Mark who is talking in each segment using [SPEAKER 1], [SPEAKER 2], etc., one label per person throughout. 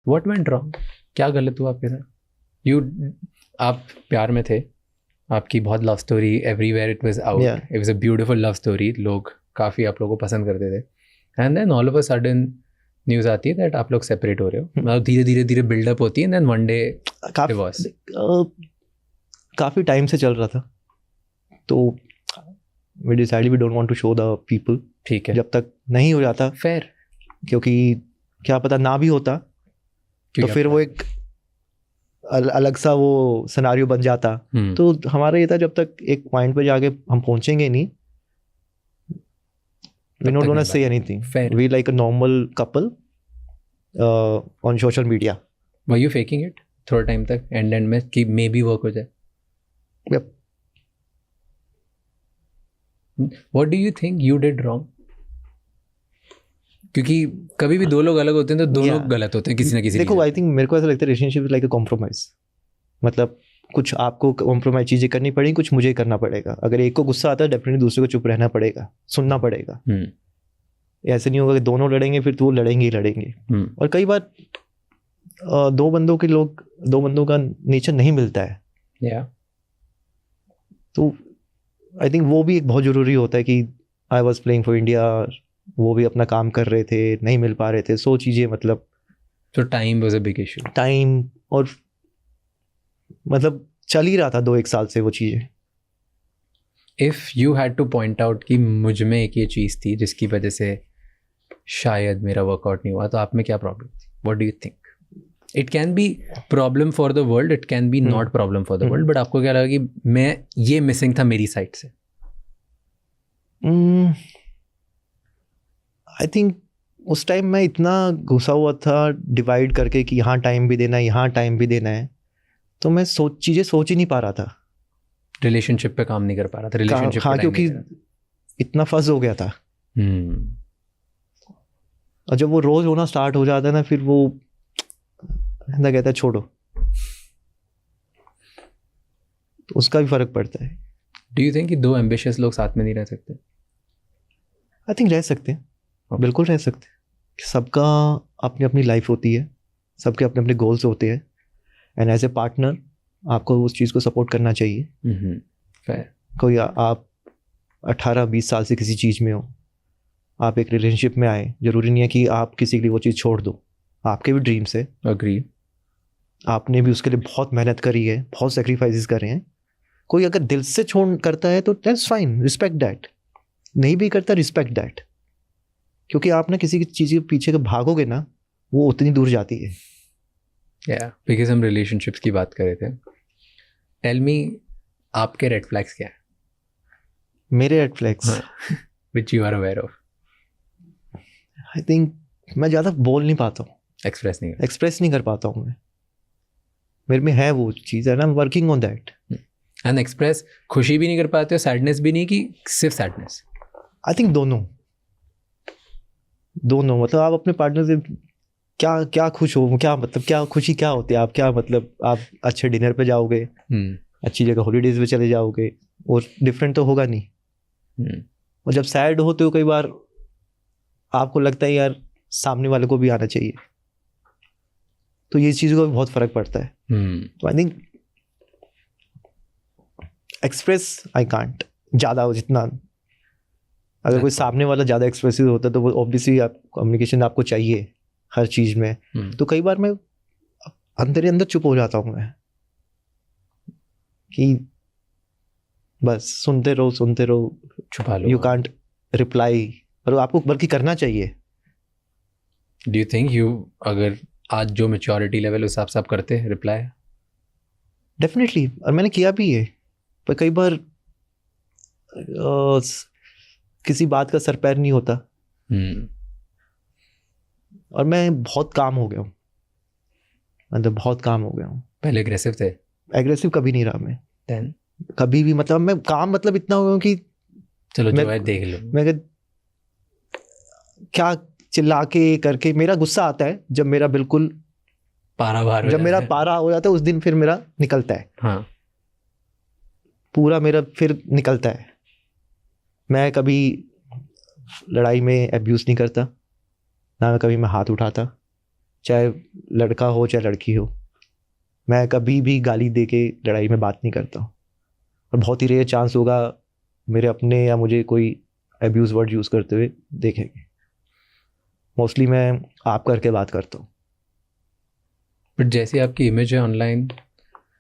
[SPEAKER 1] What went wrong? क्या गलत हुआ आपके साथ? आप प्यार में थे, आपकी बहुत love story, everywhere it was out, it was a beautiful love story, लोग काफ़ी आप लोगों को पसंद करते थे, and then all of a sudden news आती है दैट आप लोग सेपरेट हो रहे हो, मतलब धीरे धीरे धीरे बिल्डअप होती है, and then one day divorce.
[SPEAKER 2] काफ़ी टाइम से चल रहा था, तो we decided we don't want to show the people,
[SPEAKER 1] ठीक है,
[SPEAKER 2] जब तक नहीं हो जाता,
[SPEAKER 1] फेयर,
[SPEAKER 2] क्योंकि क्या पता ना भी होता तो फिर वो एक अलग सा वो सिनेरियो बन जाता। तो हमारा ये था जब तक एक पॉइंट पे जाके हम पहुंचेंगे नहीं, we not gonna say anything, we like a normal couple on social media.
[SPEAKER 1] Were you faking it थोड़ा टाइम तक एंड में कि मे बी वर्क हो जाए?
[SPEAKER 2] Yep.
[SPEAKER 1] What do you think you did wrong? क्योंकि कभी भी दो लोग अलग होते हैं तो दोनों गलत होते हैं किसी ना किसी।
[SPEAKER 2] देखो, आई थिंक मेरे को ऐसा लगता है relationship is like a compromise, मतलब कुछ आपको कॉम्प्रोमाइज चीजें करनी पड़ेगी, कुछ मुझे करना पड़ेगा। अगर एक को गुस्सा आता है डेफिनेटली दूसरे को चुप रहना पड़ेगा, सुनना पड़ेगा। ऐसे नहीं होगा कि दोनों लड़ेंगे फिर तो लड़ेंगे ही लड़ेंगे। और कई बार दो बंदों का नेचर नहीं मिलता है। तो आई थिंक वो भी एक बहुत जरूरी होता है कि I was playing for India, वो भी अपना काम कर रहे थे, नहीं मिल पा रहे थे, सो चीजें, मतलब
[SPEAKER 1] तो time was a big issue.
[SPEAKER 2] Time, और मतलब चल ही रहा था 2-1 साल से वो चीजें।
[SPEAKER 1] If you had two point out कि मुझ में एक ये चीज़ थी जिसकी वजह से शायद मेरा वर्कआउट नहीं हुआ, तो आप में क्या प्रॉब्लम थी? What do you think? It can be problem for the world, it can be not problem for the world, but आपको क्या लगा कि मैं ये मिसिंग था मेरी साइड से?
[SPEAKER 2] आई थिंक उस टाइम मैं इतना घुसा हुआ था डिवाइड करके कि यहाँ टाइम भी देना है, यहाँ टाइम भी देना है, तो मैं चीज़ें सोच ही नहीं पा रहा था।
[SPEAKER 1] रिलेशनशिप पे काम नहीं कर पा रहा था, रिलेशनशिप
[SPEAKER 2] हाँ, क्योंकि इतना फंस हो गया था। और जब वो रोज होना स्टार्ट हो जाता है ना, फिर वो ना कहता है छोड़ो, तो उसका भी फर्क पड़ता है।
[SPEAKER 1] डू यू थिंक कि दो एम्बिशियस लोग साथ में नहीं रह सकते?
[SPEAKER 2] आई थिंक रह सकते हैं, बिल्कुल रह सकते हैं। सबका अपनी अपनी लाइफ होती है, सबके अपने अपने गोल्स होते हैं, एंड एज ए पार्टनर आपको उस चीज़ को सपोर्ट करना चाहिए। कोई आप 18-20 साल से किसी चीज़ में हो, आप एक रिलेशनशिप में आए, जरूरी नहीं है कि आप किसी के लिए वो चीज़ छोड़ दो। आपके भी ड्रीम्स है,
[SPEAKER 1] अग्री,
[SPEAKER 2] आपने भी उसके लिए बहुत मेहनत करी है, बहुत सेक्रीफाइसेस करे हैं। कोई अगर दिल से छोड़ करता है तो दैट्स फाइन, रिस्पेक्ट दैट। नहीं भी करता, रिस्पेक्ट दैट, क्योंकि आप ना किसी की चीज़ के पीछे भागोगे ना, वो उतनी दूर जाती है।
[SPEAKER 1] बिकॉज हम रिलेशनशिप्स की बात कर रहे थे। टेल मी, आपके रेड फ्लैग्स क्या है?
[SPEAKER 2] मेरे red flags
[SPEAKER 1] which you are aware of?
[SPEAKER 2] I think मैं ज़्यादा बोल नहीं पाता हूँ, एक्सप्रेस नहीं कर पाता हूँ मैं। मेरे में है वो चीज़ है ना, working on that.
[SPEAKER 1] And express खुशी भी नहीं कर पाते हो, सैडनेस भी नहीं, कि सिर्फ सैडनेस?
[SPEAKER 2] आई थिंक दोनों, मतलब आप अपने पार्टनर से क्या खुश हो, क्या मतलब क्या खुशी क्या होती है, आप क्या मतलब आप अच्छे डिनर पे जाओगे, अच्छी जगह हॉलीडेज पे चले जाओगे, और डिफरेंट तो होगा नहीं। और जब सैड हो तो कई बार आपको लगता है यार सामने वाले को भी आना चाहिए, तो ये चीज़ का भी बहुत फर्क पड़ता है। तो I think express I can't ज़्यादा हो जितना, अगर कोई सामने वाला ज़्यादा एक्सप्रेसिव होता है तो वो ऑब्वियसली आप कम्युनिकेशन आपको चाहिए हर चीज़ में। तो कई बार मैं अंदर ही अंदर चुप हो जाता हूँ मैं, कि बस सुनते रहो,
[SPEAKER 1] छुपा लो,
[SPEAKER 2] यू कांट रिप्लाई, और आपको बल्कि करना चाहिए।
[SPEAKER 1] डू यू थिंक यू, अगर आज जो मैच्योरिटी लेवल उस हिसाब से आप करते हैं रिप्लाई?
[SPEAKER 2] डेफिनेटली, और मैंने किया भी है, पर कई बार किसी बात का सर पैर नहीं होता। और मैं बहुत काम हो गया हूँ, मतलब बहुत काम हो गया हूँ। पहले
[SPEAKER 1] एग्रेसिव थे?
[SPEAKER 2] एग्रेसिव कभी नहीं रहा मैं।
[SPEAKER 1] Then?
[SPEAKER 2] कभी भी, मतलब मैं काम मतलब इतना हो गया कि
[SPEAKER 1] चलो जो है देख लो,
[SPEAKER 2] मैं क्या चिल्ला के करके, मेरा गुस्सा आता है जब मेरा बिल्कुल
[SPEAKER 1] पारा बाहर,
[SPEAKER 2] जब मेरा पारा हो जाता है उस दिन फिर मेरा निकलता है।
[SPEAKER 1] हाँ,
[SPEAKER 2] पूरा मेरा फिर निकलता है। मैं कभी लड़ाई में अब्यूज़ नहीं करता, ना मैं कभी मैं हाथ उठाता, चाहे लड़का हो चाहे लड़की हो। मैं कभी भी गाली दे के लड़ाई में बात नहीं करता हूँ, और बहुत ही रेयर चांस होगा मेरे अपने या मुझे कोई अब्यूज़ वर्ड यूज़ करते हुए देखेंगे। मोस्टली मैं आप करके बात करता हूँ।
[SPEAKER 1] बट जैसे आपकी इमेज है ऑनलाइन,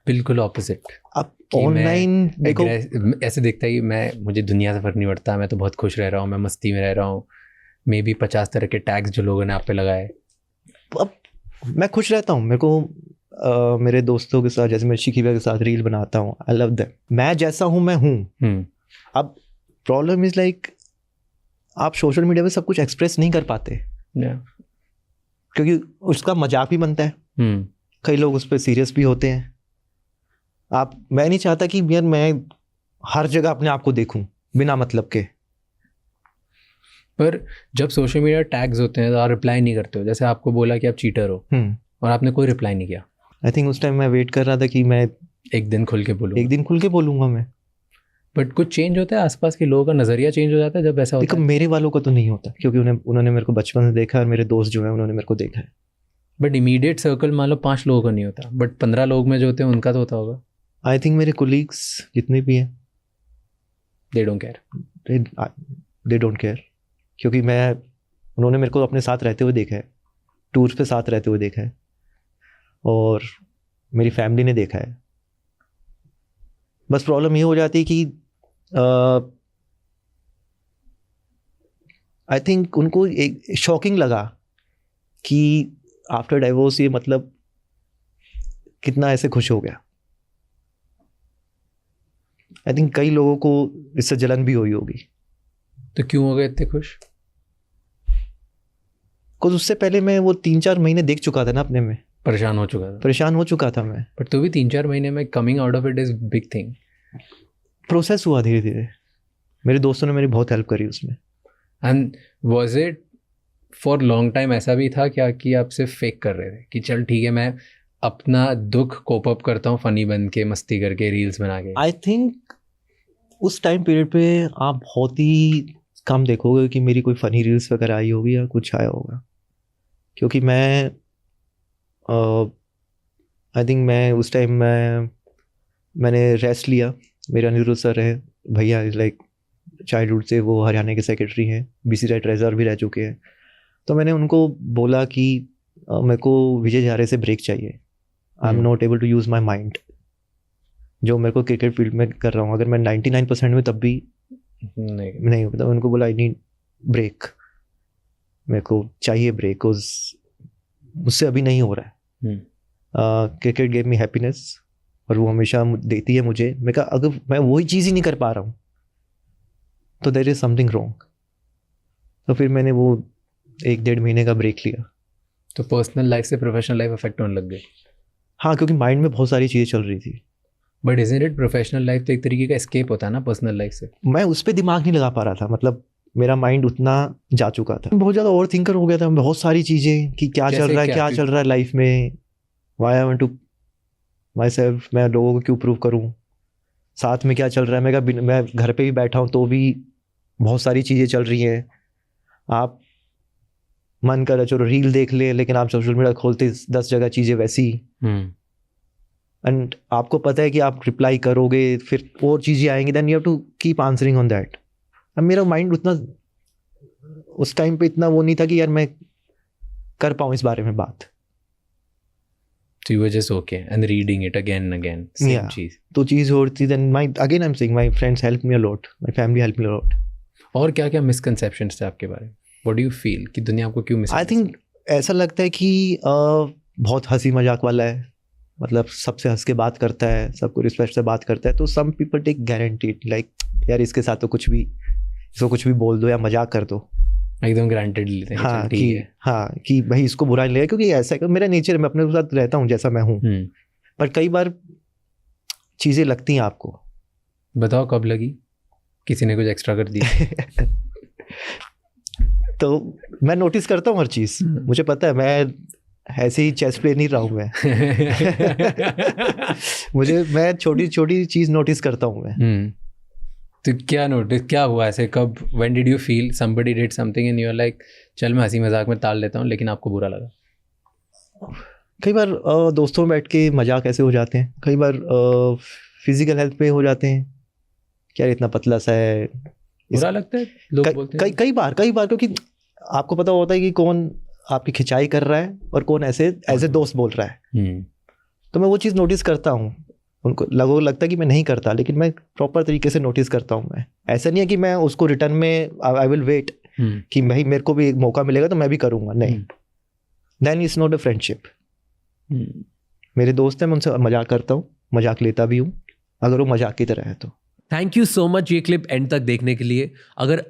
[SPEAKER 1] बिल्कुल ऑपोजिट।
[SPEAKER 2] अब ऑनलाइन देखो
[SPEAKER 1] ऐसे दिखता है कि मुझे दुनिया से फर्क नहीं पड़ता, मैं तो बहुत खुश रह रहा हूँ, मैं मस्ती में रह रहा हूँ, मे बी 50 तरह के टैग्स जो लोगों ने आप पे लगाए।
[SPEAKER 2] अब मैं खुश रहता हूँ। मेरे को मेरे दोस्तों के साथ, जैसे मैं शिकीबा के साथ रील बनाता हूँ, आई लव दैट। मैं जैसा हूँ मैं हूँ। अब प्रॉब्लम इज लाइक आप सोशल मीडिया पे सब कुछ एक्सप्रेस नहीं कर पाते, क्योंकि उसका मजाक भी बनता है। कई लोग उस पर सीरियस भी होते हैं। मैं नहीं चाहता कि यार मैं हर जगह अपने आप को देखूं बिना मतलब के।
[SPEAKER 1] पर जब सोशल मीडिया टैग्स होते हैं तो आप रिप्लाई नहीं करते हो। जैसे आपको बोला कि आप चीटर हो और आपने कोई रिप्लाई नहीं किया।
[SPEAKER 2] आई थिंक उस टाइम मैं वेट कर रहा था कि मैं
[SPEAKER 1] एक दिन खुल के
[SPEAKER 2] बोलूंगा मैं।
[SPEAKER 1] बट कुछ चेंज होता है, आसपास के लोगों का नजरिया चेंज हो जाता है जब ऐसा होता है?
[SPEAKER 2] देखो मेरे वालों का तो नहीं होता, क्योंकि उन्होंने मेरे को बचपन से देखा है, और मेरे दोस्त जो है उन्होंने मेरे को देखा है।
[SPEAKER 1] बट इमीडिएट सर्कल मान लो 5 लोगों का नहीं होता, बट 15 लोग में जो होते हैं उनका तो होता होगा।
[SPEAKER 2] आई थिंक मेरे कोलीग्स जितने भी हैं,
[SPEAKER 1] दे डोंट
[SPEAKER 2] केयर, क्योंकि उन्होंने मेरे को अपने साथ रहते हुए देखा है, टूर पे साथ रहते हुए देखा है, और मेरी फैमिली ने देखा है। बस प्रॉब्लम ये हो जाती है कि आई थिंक उनको एक शॉकिंग लगा कि आफ्टर डाइवोर्स ये मतलब कितना ऐसे खुश हो गया। आई थिंक कई लोगों को इससे जलन भी हुई होगी।
[SPEAKER 1] तो क्यों हो गए इतने खुश?
[SPEAKER 2] कुछ उससे पहले मैं वो 3-4 महीने देख चुका था ना अपने में,
[SPEAKER 1] परेशान हो चुका था मैं। बट तो भी 3-4 महीने में coming out of it is big thing. Process
[SPEAKER 2] हुआ धीरे धीरे। मेरे दोस्तों ने मेरी बहुत हेल्प करी उसमें।
[SPEAKER 1] And was it for long time ऐसा भी था क्या कि आप सिर्फ फेक कर रहे थे कि चल ठीक है मैं अपना दुख कोप अप करता हूँ फनी बन के, मस्ती करके, रील्स बना के?
[SPEAKER 2] आई थिंक उस टाइम पीरियड पे आप बहुत ही कम देखोगे कि मेरी कोई फनी रील्स वगैरह आई होगी या कुछ आया होगा, क्योंकि आई थिंक मैं उस टाइम मैंने रेस्ट लिया। मेरे अनिरुद्ध सर रहे भैया, लाइक चाइल्डहुड से वो हरियाणा के सेक्रेटरी हैं, BC ट्रेजर भी रह चुके हैं। तो मैंने उनको बोला कि मेरे को विजय झारे से ब्रेक चाहिए। I am not able to use my mind, जो मेरे को क्रिकेट फील्ड में कर रहा हूँ। अगर मैं 99% में तब भी नहीं होता। उनको बोला आई नीड ब्रेक, मेरे को चाहिए ब्रेक, मुझसे अभी नहीं हो रहा है। क्रिकेट गेव मी हैप्पीनेस, और वो हमेशा देती है मुझे। मैं कहा अगर मैं वही चीज़ ही नहीं कर पा रहा हूँ तो देयर इज समथिंग रॉन्ग। तो फिर मैंने वो 1-1.5 महीने का ब्रेक लिया।
[SPEAKER 1] तो पर्सनल लाइफ से प्रोफेशनल लाइफ अफेक्ट होने लग गई?
[SPEAKER 2] हाँ, क्योंकि माइंड में बहुत सारी चीज़ें चल रही थी।
[SPEAKER 1] But isn't it professional life तो एक तरीके का एस्केप होता है ना पर्सनल लाइफ से?
[SPEAKER 2] मैं उस पर दिमाग नहीं लगा पा रहा था, मतलब मेरा माइंड उतना जा चुका था, बहुत ज़्यादा ओवर थिंकर हो गया था। बहुत सारी चीज़ें कि क्या चल रहा है लाइफ में, why I want to myself, मैं लोगों को क्यों प्रूव करूँ, साथ में क्या चल रहा है। मैं घर पे भी बैठा हूँ तो भी बहुत सारी चीज़ें चल रही हैं। आप मन कर चलो रील देख ले, लेकिन आप सोशल मीडिया खोलते 10 जगह चीज़ें वैसी। एंड आपको पता है कि आप रिप्लाई करोगे फिर और चीज़ें आएंगी, then you have to keep answering on that. अब मेरा माइंड उतना उस टाइम पे इतना वो नहीं था कि यार मैं कर पाऊँ इस बारे में बात।
[SPEAKER 1] So you were just okay and reading it again and again, same चीज़।
[SPEAKER 2] तो चीज़ होती, then again I'm saying my friends helped me a lot, my family helped me a lot।
[SPEAKER 1] और क्या क्या misconceptions थे आपके बारे में? What do you feel कि दुनिया आपको क्यों miss?
[SPEAKER 2] I think ऐसा लगता है कि बहुत हंसी मजाक वाला है, मतलब सबसे हंस के बात करता है, सबको रिस्पेक्ट से बात करता है। तो some people take guaranteed like यार इसके साथ तो इसको कुछ भी बोल दो या मजाक कर दो,
[SPEAKER 1] एकदम ग्रांटेड लेते हैं।
[SPEAKER 2] हाँ कि भाई इसको बुरा नहीं लगेगा, क्योंकि ऐसा है मेरा नेचर, मैं अपने साथ रहता हूँ जैसा मैं हूँ। पर कई बार चीज़ें लगती हैं आपको।
[SPEAKER 1] बताओ कब लगी? किसी ने कुछ एक्स्ट्रा कर दिया?
[SPEAKER 2] तो मैं नोटिस करता हूँ हर चीज़, मुझे पता है मैं ऐसे ही चेस प्ले नहीं रहा हूँ मैं। मैं छोटी छोटी चीज़ नोटिस करता हूँ मैं।
[SPEAKER 1] तो क्या हुआ ऐसे? कब when did you feel somebody did something and you're like चल मैं हंसी मजाक में टाल लेता हूँ, लेकिन आपको बुरा लगा?
[SPEAKER 2] कई बार दोस्तों में बैठ के मजाक ऐसे हो जाते हैं, कई बार फिजिकल हेल्थ पे हो जाते हैं, क्या इतना पतला सा है,
[SPEAKER 1] बुरा लगता है लोग बोलते हैं।
[SPEAKER 2] कई बार क्योंकि आपको पता होता है कि कौन आपकी खिंचाई कर रहा है और कौन ऐसे एज ए दोस्त बोल रहा है। तो मैं वो चीज़ नोटिस करता हूँ। उनको लगता है कि मैं नहीं करता, लेकिन मैं प्रॉपर तरीके से नोटिस करता हूँ। मैं ऐसा नहीं है कि मैं उसको रिटर्न में आई विल वेट कि भाई मेरे को भी एक मौका मिलेगा तो मैं भी करूँगा, नहीं। Then it's not a friendship. मेरे दोस्त हैं, मैं उनसे मजाक करता हूँ, मजाक लेता भी हूँ, अगर वो मजाक की तरह है तो।
[SPEAKER 3] थैंक यू सो मच ये क्लिप एंड तक देखने के लिए। अगर